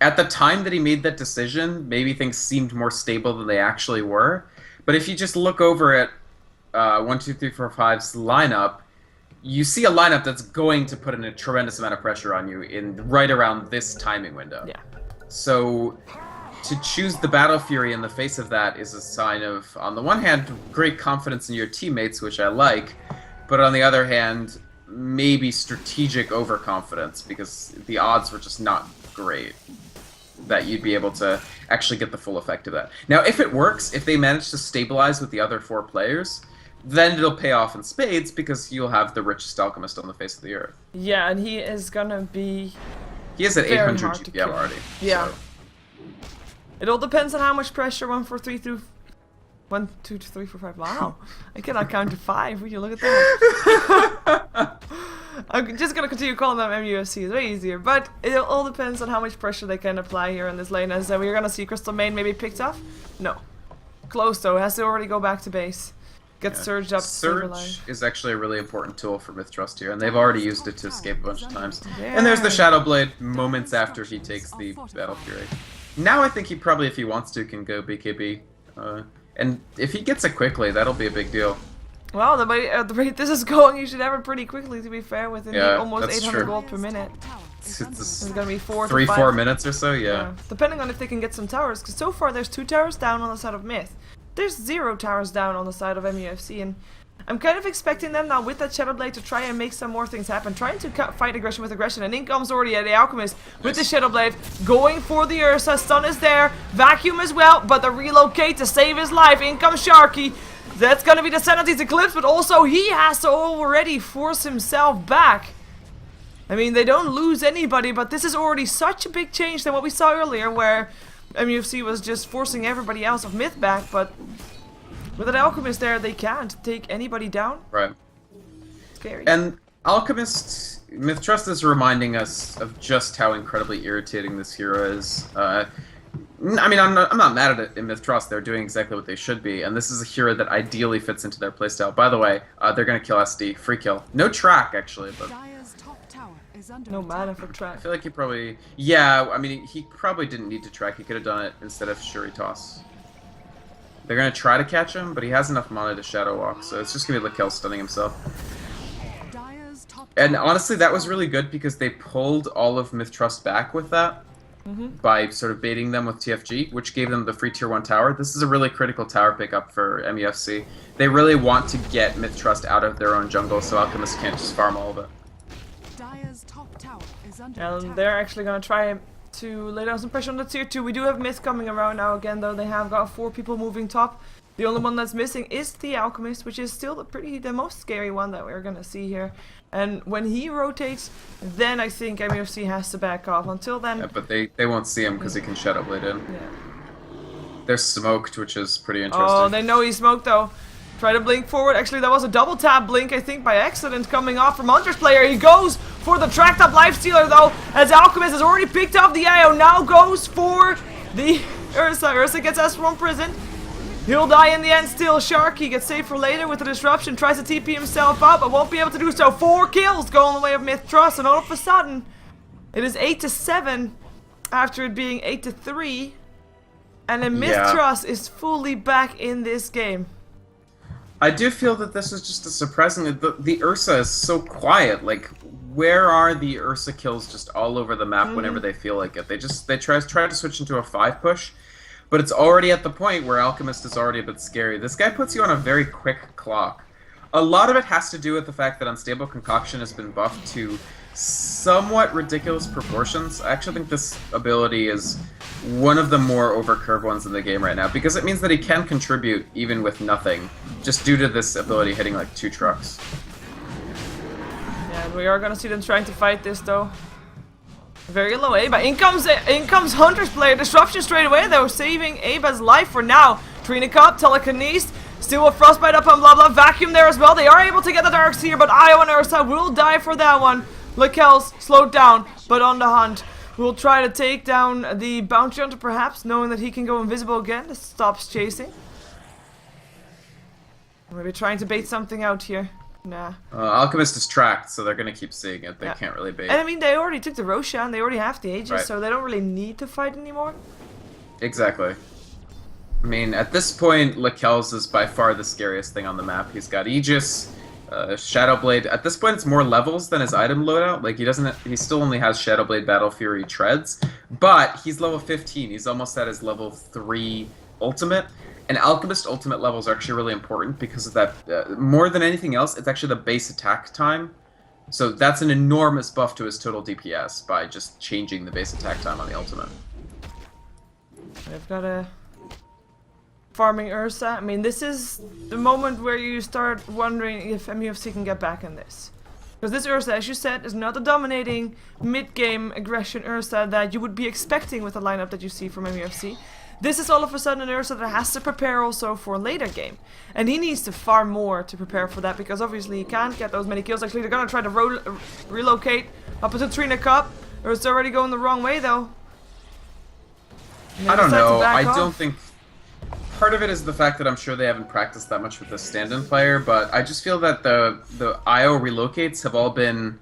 At the time that he made that decision, maybe things seemed more stable than they actually were. But if you just look over at 1, 2, 3, 4, 5's lineup, you see a lineup that's going to put in a tremendous amount of pressure on you in right around this timing window.
Yeah.
So to choose the Battle Fury in the face of that is a sign of, on the one hand, great confidence in your teammates, which I like, but on the other hand, maybe strategic overconfidence, because the odds were just not great that you'd be able to actually get the full effect of that. Now, if it works, if they manage to stabilize with the other 4 players, then it'll pay off in spades, because you'll have the richest alchemist on the face of the earth.
Yeah, and he is gonna be...
He is at 800 GPM already.
Yeah.
So.
It all depends on how much pressure 1, 2, 3, 4, 5. Wow, I cannot count to 5. Will you look at that? I'm just gonna continue calling them MUFC. It's way easier, but it all depends on how much pressure they can apply here in this lane. As we're gonna see Crystal Main maybe picked off. No, close though. Has to already go back to base. Get surged up.
Surge is actually a really important tool for MiTH here, and they've already used it to escape a bunch of times.
Yeah.
And there's the Shadowblade moments after he takes the Battle Fury. Now I think he probably, if he wants to, can go BKB. And if he gets it quickly, that'll be a big deal.
Well, the rate this is going, you should have it pretty quickly, to be fair, within almost 800 gold per minute. It's gonna be 4
minutes or so, yeah.
Depending on if they can get some towers, because so far there's 2 towers down on the side of MiTH. There's 0 towers down on the side of MUFC, and I'm kind of expecting them now with that Shadowblade to try and make some more things happen, trying to fight aggression with aggression, and in comes already the Alchemist with the Shadowblade, going for the Ursa. Stun is there, Vacuum as well, but the relocate to save his life. In comes Sharky. That's gonna be the Sanity's Eclipse, but also he has to already force himself back. I mean, they don't lose anybody, but this is already such a big change than what we saw earlier, where MUFC was just forcing everybody else of MiTH back, but with an Alchemist there, they can't take anybody down.
Right.
Scary.
And Alchemist, MiTH is reminding us of just how incredibly irritating this hero is. I mean, I'm not mad at it in MiTH. They're doing exactly what they should be, and this is a hero that ideally fits into their playstyle. By the way, they're gonna kill SD, free kill. No track, actually, but...
No mana for track.
I feel like he probably... Yeah, I mean, he probably didn't need to track. He could have done it instead of Shuri Toss. They're gonna try to catch him, but he has enough mana to Shadow Walk, so it's just gonna be Lakel stunning himself. And honestly, that was really good because they pulled all of MiTH back with that. By sort of baiting them with TFG, which gave them the free tier 1 tower. This is a really critical tower pickup for MUFC. They really want to get MiTH out of their own jungle, so Alchemist can't just farm all of it.
And they're actually gonna try to lay down some pressure on the tier 2. We do have MiTH coming around now again, though. They have got 4 people moving top. The only one that's missing is the Alchemist, which is still the most scary one that we're gonna see here. And when he rotates, then I think MUFC has to back off. Until then...
Yeah, but they won't see him because he can Shadow Blade in.
Yeah.
They're smoked, which is pretty interesting.
Oh, they know he's smoked though. Try to blink forward. Actually, that was a double tap blink, I think, by accident coming off from Hunter's player. He goes for the tracked up Lifestealer though, as Alchemist has already picked up the AO. Now goes for the Ursa. Ursa gets S from prison. He'll die in the end still. Sharky gets saved for later with the disruption. Tries to TP himself out, but won't be able to do so. 4 kills going the way of MiTH Trust, and all of a sudden, it is 8-7 after it being 8-3. And then MiTH Trust is fully back in this game.
I do feel that this is just a surprising... The Ursa is so quiet. Like, where are the Ursa kills just all over the map whenever they feel like it? They try to switch into a 5 push. But it's already at the point where Alchemist is already a bit scary. This guy puts you on a very quick clock. A lot of it has to do with the fact that Unstable Concoction has been buffed to somewhat ridiculous proportions. I actually think this ability is one of the more overcurved ones in the game right now, because it means that he can contribute even with nothing, just due to this ability hitting like 2 trucks.
Yeah, we are gonna see them trying to fight this though. Very low Aba. In comes Hunter's player. Disruption straight away though, saving Aba's life for now. Trina Cup, Telekinesis, still a Frostbite up on blah blah. Vacuum there as well. They are able to get the Darks here, but Io and Ursa will die for that one. Lakel's slowed down, but on the hunt. We'll try to take down the Bounty Hunter perhaps, knowing that he can go invisible again. This stops chasing. Maybe trying to bait something out here. Nah.
Alchemist is tracked, so they're gonna keep seeing it. They can't really bait.
And I mean, they already took the Roshan, they already have the Aegis,
Right.
so they don't really need to fight anymore.
Exactly. I mean, at this point, Lakel's is by far the scariest thing on the map. He's got Aegis, Shadow Blade. At this point, it's more levels than his item loadout. Like, he still only has Shadow Blade, Battle Fury, Treads, but he's level 15. He's almost at his level 3 ultimate. And Alchemist ultimate levels are actually really important because of that. More than anything else, it's actually the base attack time. So that's an enormous buff to his total DPS by just changing the base attack time on the ultimate.
I've got a farming Ursa. I mean, this is the moment where you start wondering if MUFC can get back in this. Because this Ursa, as you said, is not the dominating mid-game aggression Ursa that you would be expecting with the lineup that you see from MUFC. This is all of a sudden an Ursa that has to prepare also for a later game. And he needs to farm more to prepare for that, because obviously he can't get those many kills. Actually, they're gonna try to relocate up into Trina Cup. Ursa already going the wrong way though.
I don't know. I don't think... Part of it is the fact that I'm sure they haven't practiced that much with the stand-in player, but I just feel that the IO relocates have all been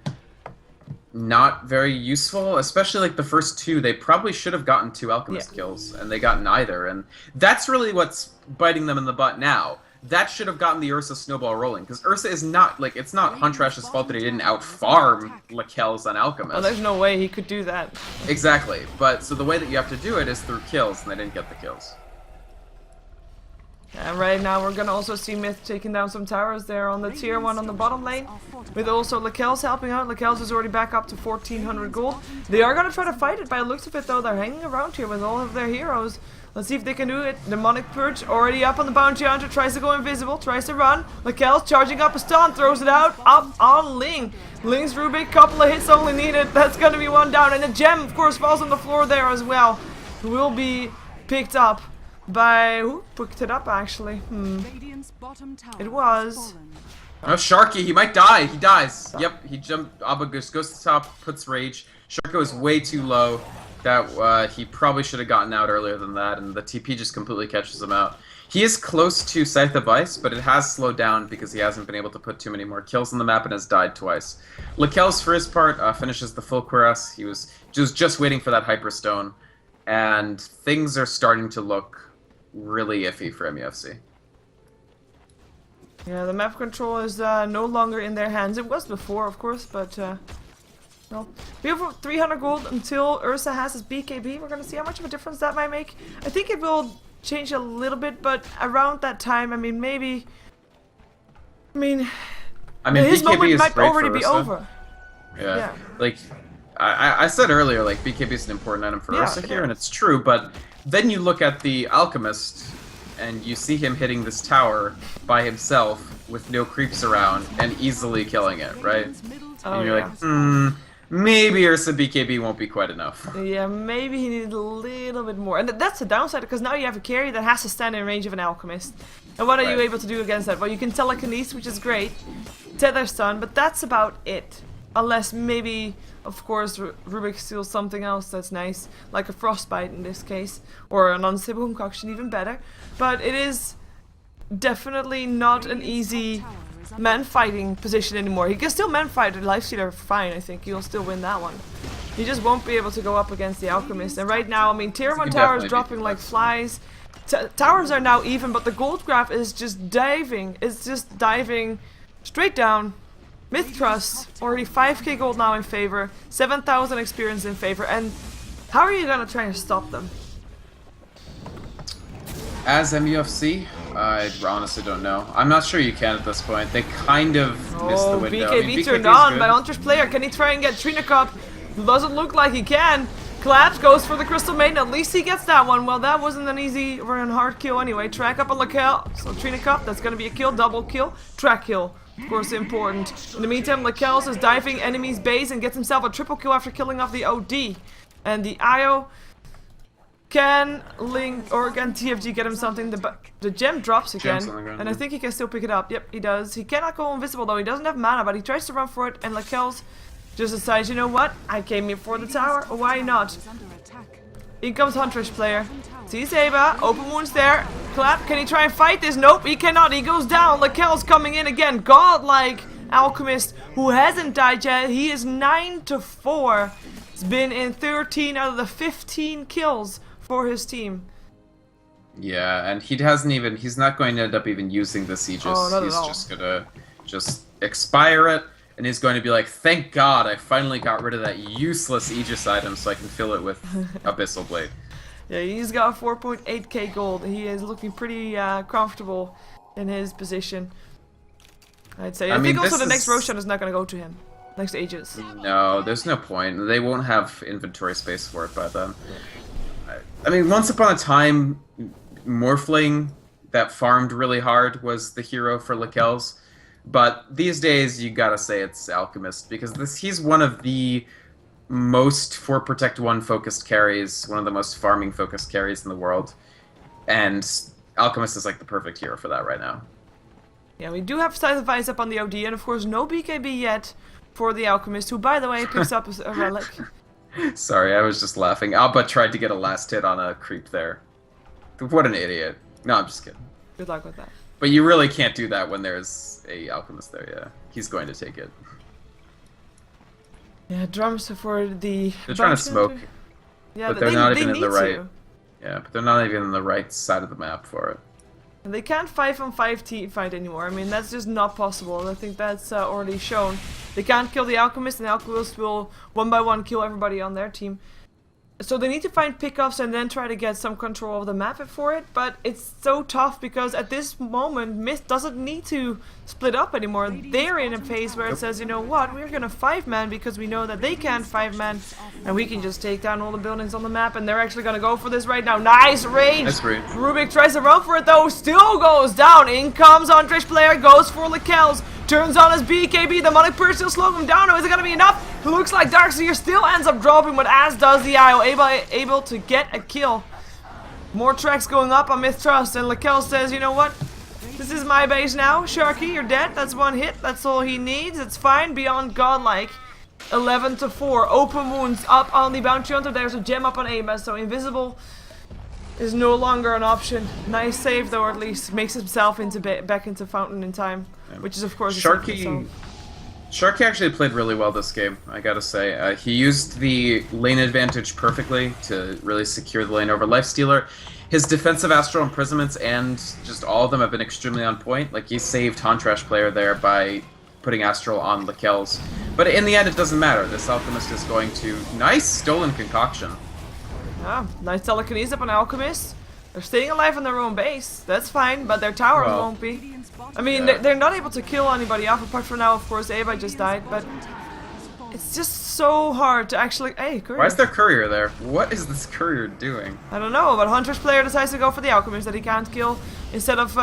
not very useful, especially like the first 2. They probably should have gotten 2 Alchemist kills, and they got neither, and that's really what's biting them in the butt now. That should have gotten the Ursa snowball rolling, because Ursa is not, like, it's not Huntrash's fault that he didn't out-farm Lakel's on Alchemist.
Oh, there's no way he could do that.
Exactly, but so the way that you have to do it is through kills, and they didn't get the kills.
And right now we're gonna also see MiTH taking down some towers there on the tier 1 on the bottom lane. With also Lakel's helping out. Lakel's is already back up to 1400 gold. They are gonna try to fight it by the looks of it though. They're hanging around here with all of their heroes. Let's see if they can do it. Demonic Purge already up on the Bounty Hunter. Tries to go invisible. Tries to run. Lakel's charging up a stun. Throws it out. Up on Ling. Ling's Rubik. Couple of hits only needed. That's gonna be 1 down. And the gem of course falls on the floor there as well. Will be picked up by... who picked it up actually? It was...
Oh, Sharky, he might die. He dies. Yep, he jumped. Abagus goes to the top, puts Rage. Sharko is way too low. That he probably should have gotten out earlier than that, and the TP just completely catches him out. He is close to Scythe of Ice, but it has slowed down because he hasn't been able to put too many more kills on the map and has died twice. Lakel's, for his part, finishes the full cuirass. He was just waiting for that Hyperstone, and things are starting to look really iffy for MUFC.
Yeah, the map control is no longer in their hands. It was before, of course, but no. We have 300 gold until Ursa has his BKB. We're gonna see how much of a difference that might make. I think it will change a little bit, but around that time, I mean, maybe... I mean his
BKB
moment
is
might
great
already
for
be
Ursa.
over.
Yeah. Like, I said earlier, like, BKB is an important item for Ursa here, and it's true, but then you look at the Alchemist, and you see him hitting this tower by himself with no creeps around and easily killing it, right?
Oh,
and you're like, maybe Ursa BKB won't be quite enough.
Yeah, maybe he needed a little bit more. And that's the downside, because now you have a carry that has to stand in range of an Alchemist. And what are you able to do against that? Well, you can telekinesis, which is great. Tether stun, but that's about it. Unless maybe, of course, Rubik steals something else that's nice, like a Frostbite in this case, or an Unstable Concoction, even better. But it is definitely not an easy man-fighting position anymore. He can still man-fight a Lifestealer fine, I think. He'll still win that one. He just won't be able to go up against the Alchemist. And right now, I mean, tier 1 towers dropping like flies. Towers are now even, but the gold graph is just diving. It's just diving straight down. MiTH Trust, already 5k gold now in favor, 7,000 experience in favor, and how are you gonna try and stop them?
As MUFC, I honestly don't know. I'm not sure you can at this point. They kind of missed the window.
BKB, I mean, turned on by Hunter's player. Can he try and get Trina Cup? Doesn't look like he can. Collapse goes for the Crystal Maiden. At least he gets that one. Well, that wasn't an easy or an hard kill anyway. Track up on Lakel. So Trina Cup, that's gonna be a kill, double kill. Track kill. Of course, important. In the meantime, Lakel is diving enemy's base and gets himself a triple kill after killing off the OD. And the IO can Link or can TFG get him something? The gem drops again, and I think he can still pick it up. Yep, he does. He cannot go invisible though. He doesn't have mana, but he tries to run for it, and Lakel's just decides, you know what? I came here for the tower. Why not? In comes Huntress player. Sees Ava. Open wounds there. Clap. Can he try and fight this? Nope, he cannot. He goes down. Lakel's coming in again. Godlike Alchemist who hasn't died yet. He is 9-4. He's been in 13 out of the 15 kills for his team.
Yeah, and he's not going to end up even using the Aegis. He's just gonna expire it, and he's going to be like, thank God I finally got rid of that useless Aegis item so I can fill it with Abyssal Blade. Yeah,
he's got 4.8k gold. He is looking pretty comfortable in his position, I'd say. I think also the next Roshan is not going to go to him. Next Aegis.
No, there's no point. They won't have inventory space for it by then. I mean, once upon a time, Morphling that farmed really hard was the hero for Lakel's. But these days, you gotta say it's Alchemist, because he's one of the most 4 Protect 1 focused carries, one of the most farming focused carries in the world. And Alchemist is like the perfect hero for that right now.
Yeah, we do have Scythe up on the OD, and of course no BKB yet for the Alchemist, who by the way picks up a relic.
Sorry, I was just laughing. Alba tried to get a last hit on a creep there. What an idiot. No, I'm just kidding.
Good luck with that.
But you really can't do that when there's a Alchemist there, yeah. He's going to take it.
Yeah, drums for the...
They're trying to smoke,
yeah,
but they're not even in the right... Yeah, but they're not even in the right side of the map for it.
And they can't 5-on-5 team fight anymore. I mean, that's just not possible. I think that's already shown. They can't kill the Alchemist, and the Alchemist will one by one kill everybody on their team. So they need to find pickups and then try to get some control of the map for it, but it's so tough because at this moment MiTH doesn't need to split up anymore. They're in a phase where it says, you know what, we're gonna 5-man because we know that they can't 5-man and we can just take down all the buildings on the map, and they're actually gonna go for this right now. Nice range!
Nice range.
Rubik tries to run for it though, still goes down. In comes Andre's player, goes for Lakel's, turns on his BKB, the Money Purse still slowing him down. Is it gonna be enough? It looks like Darkseer still ends up dropping, but as does the IO, able to get a kill. More tracks going up on MiTH Trust, and Lakel says, you know what? This is my base now. Sharky, you're dead. That's one hit. That's all he needs. It's fine. Beyond godlike. 11-4. Open wounds up on the Bounty Hunter. There's a gem up on Ava, so invisible is no longer an option. Nice save though, or at least makes himself back into Fountain in time, which is of course
Sharky actually played really well this game, I gotta say. He used the lane advantage perfectly to really secure the lane over Lifestealer. His defensive Astral Imprisonments and just all of them have been extremely on point. Like, he saved Huntrash player there by putting Astral on Lakel's. But in the end, it doesn't matter. This Alchemist is going to... Nice Stolen Concoction.
Yeah, nice telekinesis up on Alchemist. They're staying alive on their own base. That's fine, but their towers won't be. I mean, they're not able to kill anybody off, apart from now, of course, Ava just died, but It's just so hard to actually... Hey, courier.
Why is there courier there? What is this courier doing?
I don't know, but Hunter's player decides to go for the Alchemist that he can't kill. Instead of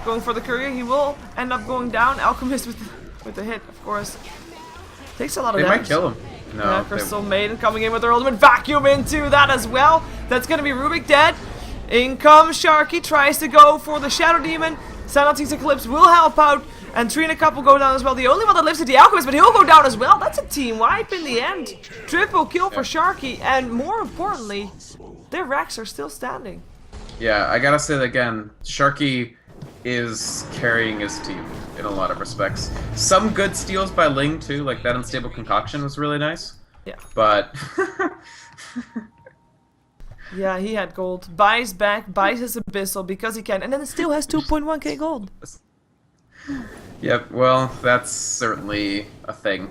going for the courier, he will end up going down. Alchemist with the hit, of course. Takes a lot of damage.
They might kill him. No.
Yeah, Crystal Maiden coming in with her ultimate vacuum into that as well. That's going to be Rubik dead. In comes Sharky, tries to go for the Shadow Demon. Sanalti's Eclipse will help out. And Trina Cup will go down as well. The only one that lives is the Alchemist, but he'll go down as well. That's a team wipe in the end. Triple kill for Sharky, and more importantly, their racks are still standing.
Yeah, I gotta say that again, Sharky is carrying his team in a lot of respects. Some good steals by Ling too, like that Unstable Concoction was really nice.
Yeah.
But...
yeah, he had gold. Buys back, buys his Abyssal because he can, and then it still has 2.1k gold.
Yep, well, that's certainly a thing.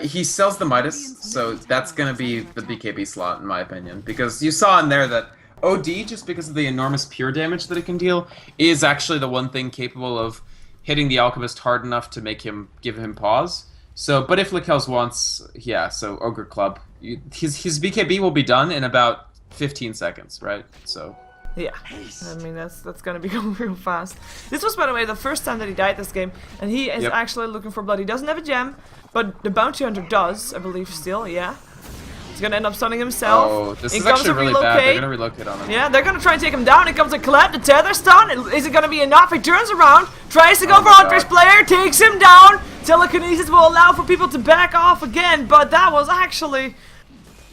He sells the MiTH, so that's gonna be the BKB slot in my opinion, because you saw in there that OD, just because of the enormous pure damage that it can deal, is actually the one thing capable of hitting the Alchemist hard enough to make him give him pause. So, but if Lekels wants, yeah, so Ogre Club, his BKB will be done in about 15 seconds, right? So.
Yeah, I mean that's gonna be going real fast. This was, by the way, the first time that he died this game, and he is actually looking for blood. He doesn't have a gem, but the bounty hunter does, I believe, still. Yeah, he's gonna end up stunning himself.
Oh, this is actually really bad. They're gonna relocate on him.
Yeah, they're gonna try and take him down. It comes a Colette, the tether stun. Is it gonna be enough? He turns around, tries to go for Hunter's player, takes him down. Telekinesis will allow for people to back off again, but that was actually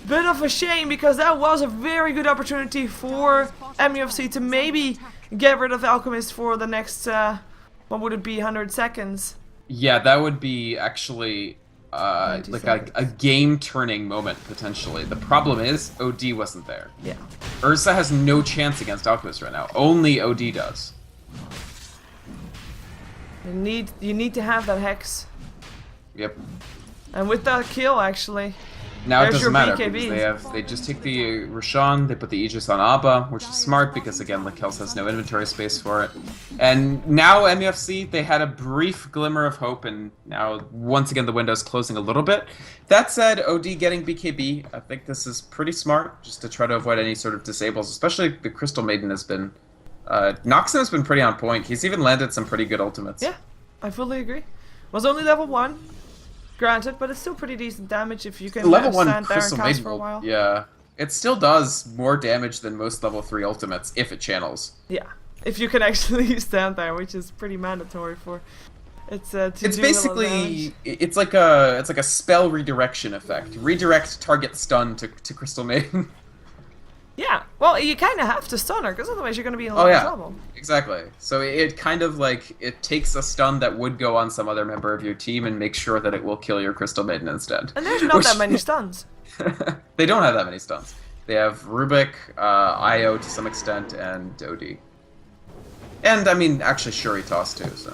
bit of a shame, because that was a very good opportunity for MUFC to maybe get rid of Alchemist for the next, what would it be, 100 seconds?
Yeah, that would be actually like a game-turning moment, potentially. The problem is, OD wasn't there.
Yeah.
Ursa has no chance against Alchemist right now. Only OD does.
You need to have that Hex.
Yep.
And with that kill, actually...
Now it doesn't matter, because they just take the Roshan, they put the Aegis on Abba, which is smart because, again, Lekels has no inventory space for it. And now MUFC, they had a brief glimmer of hope, and now, once again, the window's closing a little bit. That said, OD getting BKB, I think this is pretty smart, just to try to avoid any sort of disables, especially the Crystal Maiden has been... Noxon has been pretty on point. He's even landed some pretty good ultimates.
Yeah, I fully agree. Was only level 1. Granted, but it's still pretty decent damage if you can
level 1
stand there and
Crystal
cast
Maiden
for a while.
Yeah, it still does more damage than most level 3 ultimates if it channels.
Yeah, if you can actually stand there, which is pretty mandatory for it's
basically it's like a spell redirection effect. Redirect target stun to Crystal Maiden.
Yeah, well, you kind of have to stun her, because otherwise you're going to be in a lot of trouble.
Exactly. So it kind of like, it takes a stun that would go on some other member of your team and makes sure that it will kill your Crystal Maiden instead.
And there's not that many stuns.
They don't have that many stuns. They have Rubik, Io to some extent, and OD. And, I mean, actually Shuri Toss too, so...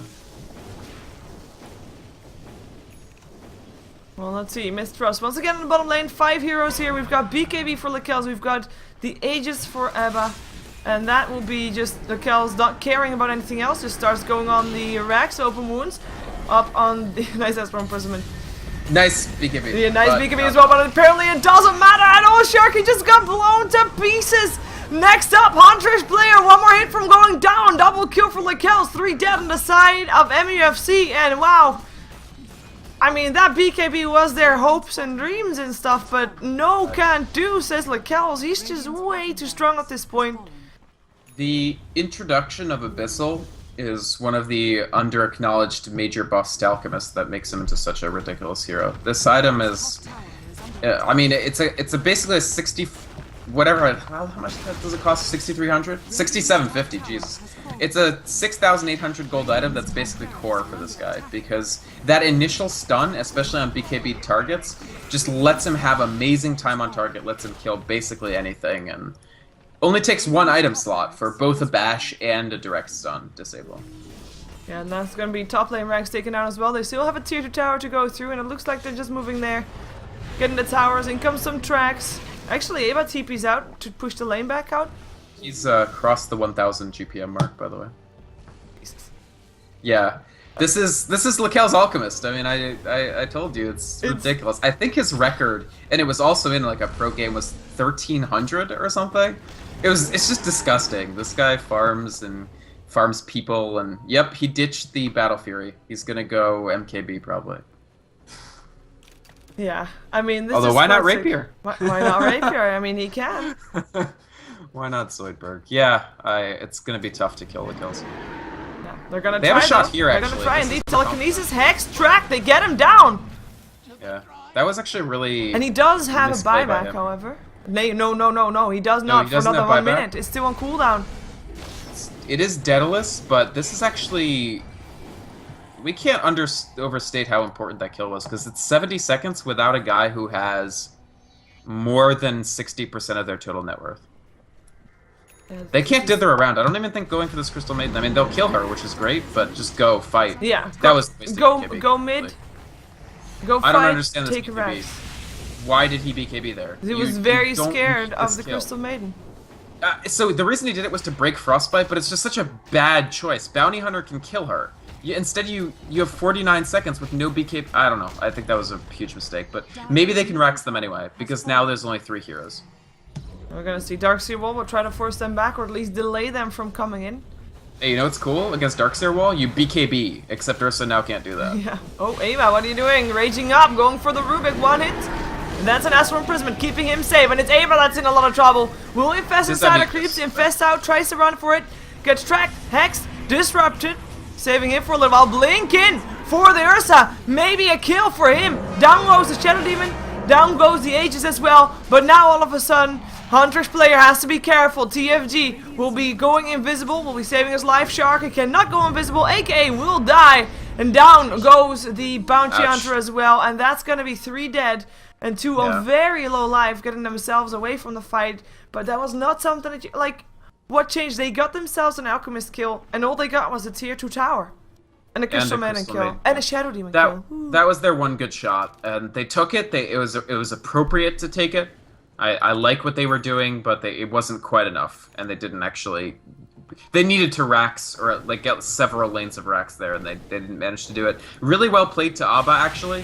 Well, let's see. Mistrust. Once again in the bottom lane, 5 heroes here. We've got BKB for Lekels. We've got the Aegis for Abba. And that will be just Lekels not caring about anything else. Just starts going on the racks, open wounds. Up on the... nice Esper imprisonment.
Nice BKB.
Yeah, nice BKB as well, but apparently it doesn't matter at all. Sharky just got blown to pieces. Next up, Hunter's player. One more hit from going down. Double kill for Lekels. 3 dead on the side of MUFC. And wow. I mean, that BKB was their hopes and dreams and stuff, but no can't do, says Lekels. He's just way too strong at this point.
The introduction of Abyssal is one of the under-acknowledged major buffs to Alchemist that makes him into such a ridiculous hero. This item is... I mean, it's basically a 60... Whatever, how much does it cost? 6,300? 6,750, Jesus. It's a 6,800 gold item that's basically core for this guy, because that initial stun, especially on BKB targets, just lets him have amazing time on target, lets him kill basically anything, and only takes 1 item slot for both a bash and a direct stun disable.
Yeah, and that's going to be top lane ranks taken down as well. They still have a tier 2 tower to go through, and it looks like they're just moving there. Getting the towers, in comes some tracks. Actually, Ava TP's out to push the lane back out.
He's crossed the 1,000 GPM mark, by the way.
Jesus.
Yeah. This is Lakel's Alchemist. I mean, I told you it's ridiculous. I think his record, and it was also in like a pro game, was 1300 or something. It's just disgusting. This guy farms and farms people, and yep, he ditched the Battle Fury. He's gonna go MKB probably.
Yeah, I mean, this
although
is
why not
classic.
Rapier?
Why not Rapier? I mean, he can.
Why not Zoidberg? Yeah, it's gonna be tough to kill the kills.
Yeah, they're gonna
They
try.
have a shot
though.
here,
They're
actually.
gonna try,
This
and
is
these
the problem.
telekinesis hex track. They get him down.
Yeah, that was actually really.
And he does have a
misplay by
buyback,
him.
however. No. He does not
he
for
doesn't
another
have
1
buyback?
minute. It's still on cooldown.
It is Daedalus, but this is actually. We can't overstate how important that kill was, because it's 70 seconds without a guy who has more than 60% of their total net worth.
Yeah,
They can't dither around. I don't even think going for this Crystal Maiden. I mean, they'll kill her, which is great, but just go fight.
Yeah.
That was a waste of BKB,
go mid. Go fight.
I don't understand this
Take a
BKB.
rest.
Why did he BKB there?
He
You-
was
you
very
don't
scared
need
of
this
the
kill.
Crystal Maiden.
So the reason he did it was to break Frostbite, but it's just such a bad choice. Bounty Hunter can kill her. Instead, you have 49 seconds with no BKB. I don't know. I think that was a huge mistake, but maybe they can Rax them anyway, because now there's only 3 heroes.
We're gonna see Darkseer Wall will try to force them back, or at least delay them from coming in.
Hey, you know what's cool? Against Darkseer Wall, you BKB, except Ursa now can't do that.
Yeah. Oh, Ava, what are you doing? Raging up, going for the Rubik, 1 hit. And that's an Astral Imprisonment, keeping him safe. And it's Ava that's in a lot of trouble. Will Infest
This
inside,
I
or
mean,
creeps,
this-
Infest out, tries to run for it, gets tracked, hexed, disrupted, saving it for a little while. Blink in for the Ursa. Maybe a kill for him. Down goes the Shadow Demon, down goes the Aegis as well. But now all of a sudden, Hunter's player has to be careful. TFG will be going invisible, will be saving his life. Shark, he cannot go invisible, aka will die. And down goes the Bounty
Ouch.
Hunter as well. And that's gonna be 3 dead. And 2
Yeah.
on very low life, getting themselves away from the fight. But that was not something that like, what changed? They got themselves an Alchemist kill, and all they got was a tier 2 tower. And a Crystal Maiden
Crystal
kill.
Maiden.
And a Shadow Demon
That
kill. Ooh.
that was their one good shot, and they took it. It was appropriate to take it. I like what they were doing, but it wasn't quite enough, and they didn't actually. They needed to Rax, or like get several lanes of Rax there, and they didn't manage to do it. Really well played to Abba, actually.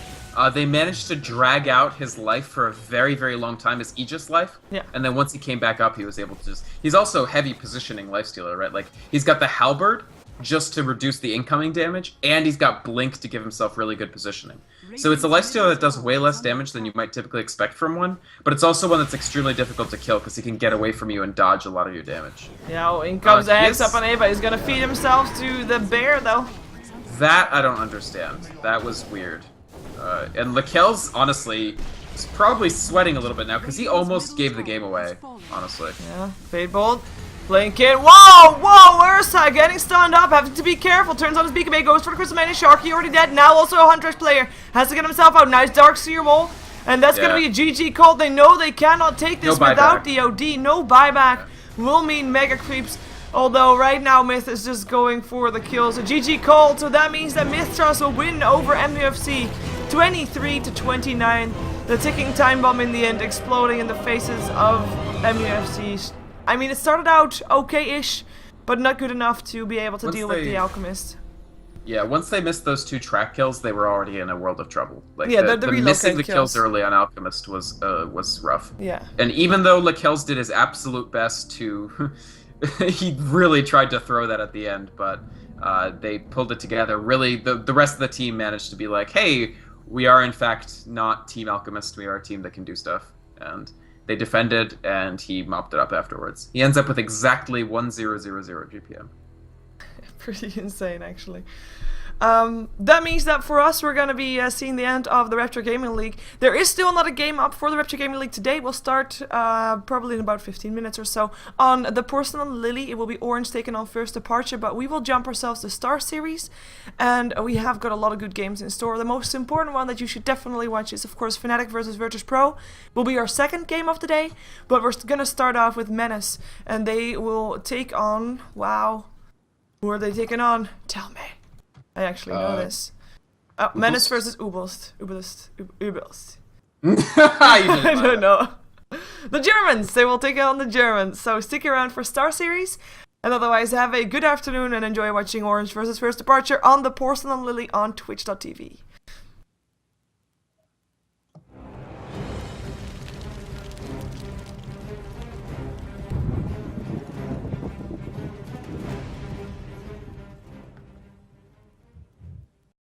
They managed to drag out his life for a very, very long time, his Aegis life.
Yeah.
And then once he came back up, he was able to just... He's also heavy positioning lifestealer, right? Like, he's got the Halberd just to reduce the incoming damage, and he's got Blink to give himself really good positioning. So it's a lifestealer that does way less damage than you might typically expect from one, but it's also one that's extremely difficult to kill because he can get away from you and dodge a lot of your damage.
Yeah, oh, in comes the Hex
yes.
up on Ava. He's gonna feed himself to the bear, though.
That I don't understand. That was weird. And Lakel's, honestly, is probably sweating a little bit now because he almost gave the game away, honestly.
Yeah, Fade Bolt. Blink in. Whoa, Ursa getting stunned up, having to be careful. Turns on his BKB, goes for the Crystal Maiden. Sharky already dead. Now also a Huntress player. Has to get himself out. Nice Darkseer Wall. And that's going to be a GG call. They know they cannot take this
No
without
buyback.
the OD. No buyback will mean Mega Creeps. Although right now MiTH is just going for the kills. A GG call, so that means that MiTH Trust will win over MUFC 23-29. The ticking time bomb in the end exploding in the faces of MUFC. I mean, it started out okay-ish, but not good enough to be able to
Once
deal with
they-
the Alchemist.
Yeah, once they missed those 2 track kills, they were already in a world of trouble. Like
Yeah,
the
the
missing
relocate
the kills
kills.
early on Alchemist was rough.
Yeah.
And even though Lakel's did his absolute best to, he really tried to throw that at the end, but they pulled it together. Really, the rest of the team managed to be like, hey, we are in fact not Team Alchemist. We are a team that can do stuff, and they defended, and he mopped it up afterwards. He ends up with exactly 1000 GPM.
Pretty insane, actually. That means that for us, we're going to be seeing the end of the Rapture Gaming League. There is still another game up for the Rapture Gaming League today. We'll start probably in about 15 minutes or so. On the Porcelain Lily, it will be Orange taking on First Departure, but we will jump ourselves to Star Series, and we have got a lot of good games in store. The most important one that you should definitely watch is, of course, Fnatic versus Virtus Pro. Will be our second game of the day, but we're going to start off with Menace, and they will take on... Wow. Who are they taking on? Tell me. I actually know this. Oh, Menace versus Ubelst. Ubelst. I don't know. The Germans! They will take on the Germans. So stick around for Star Series. And otherwise, have a good afternoon and enjoy watching Orange versus First Departure on the Porcelain Lily on twitch.tv.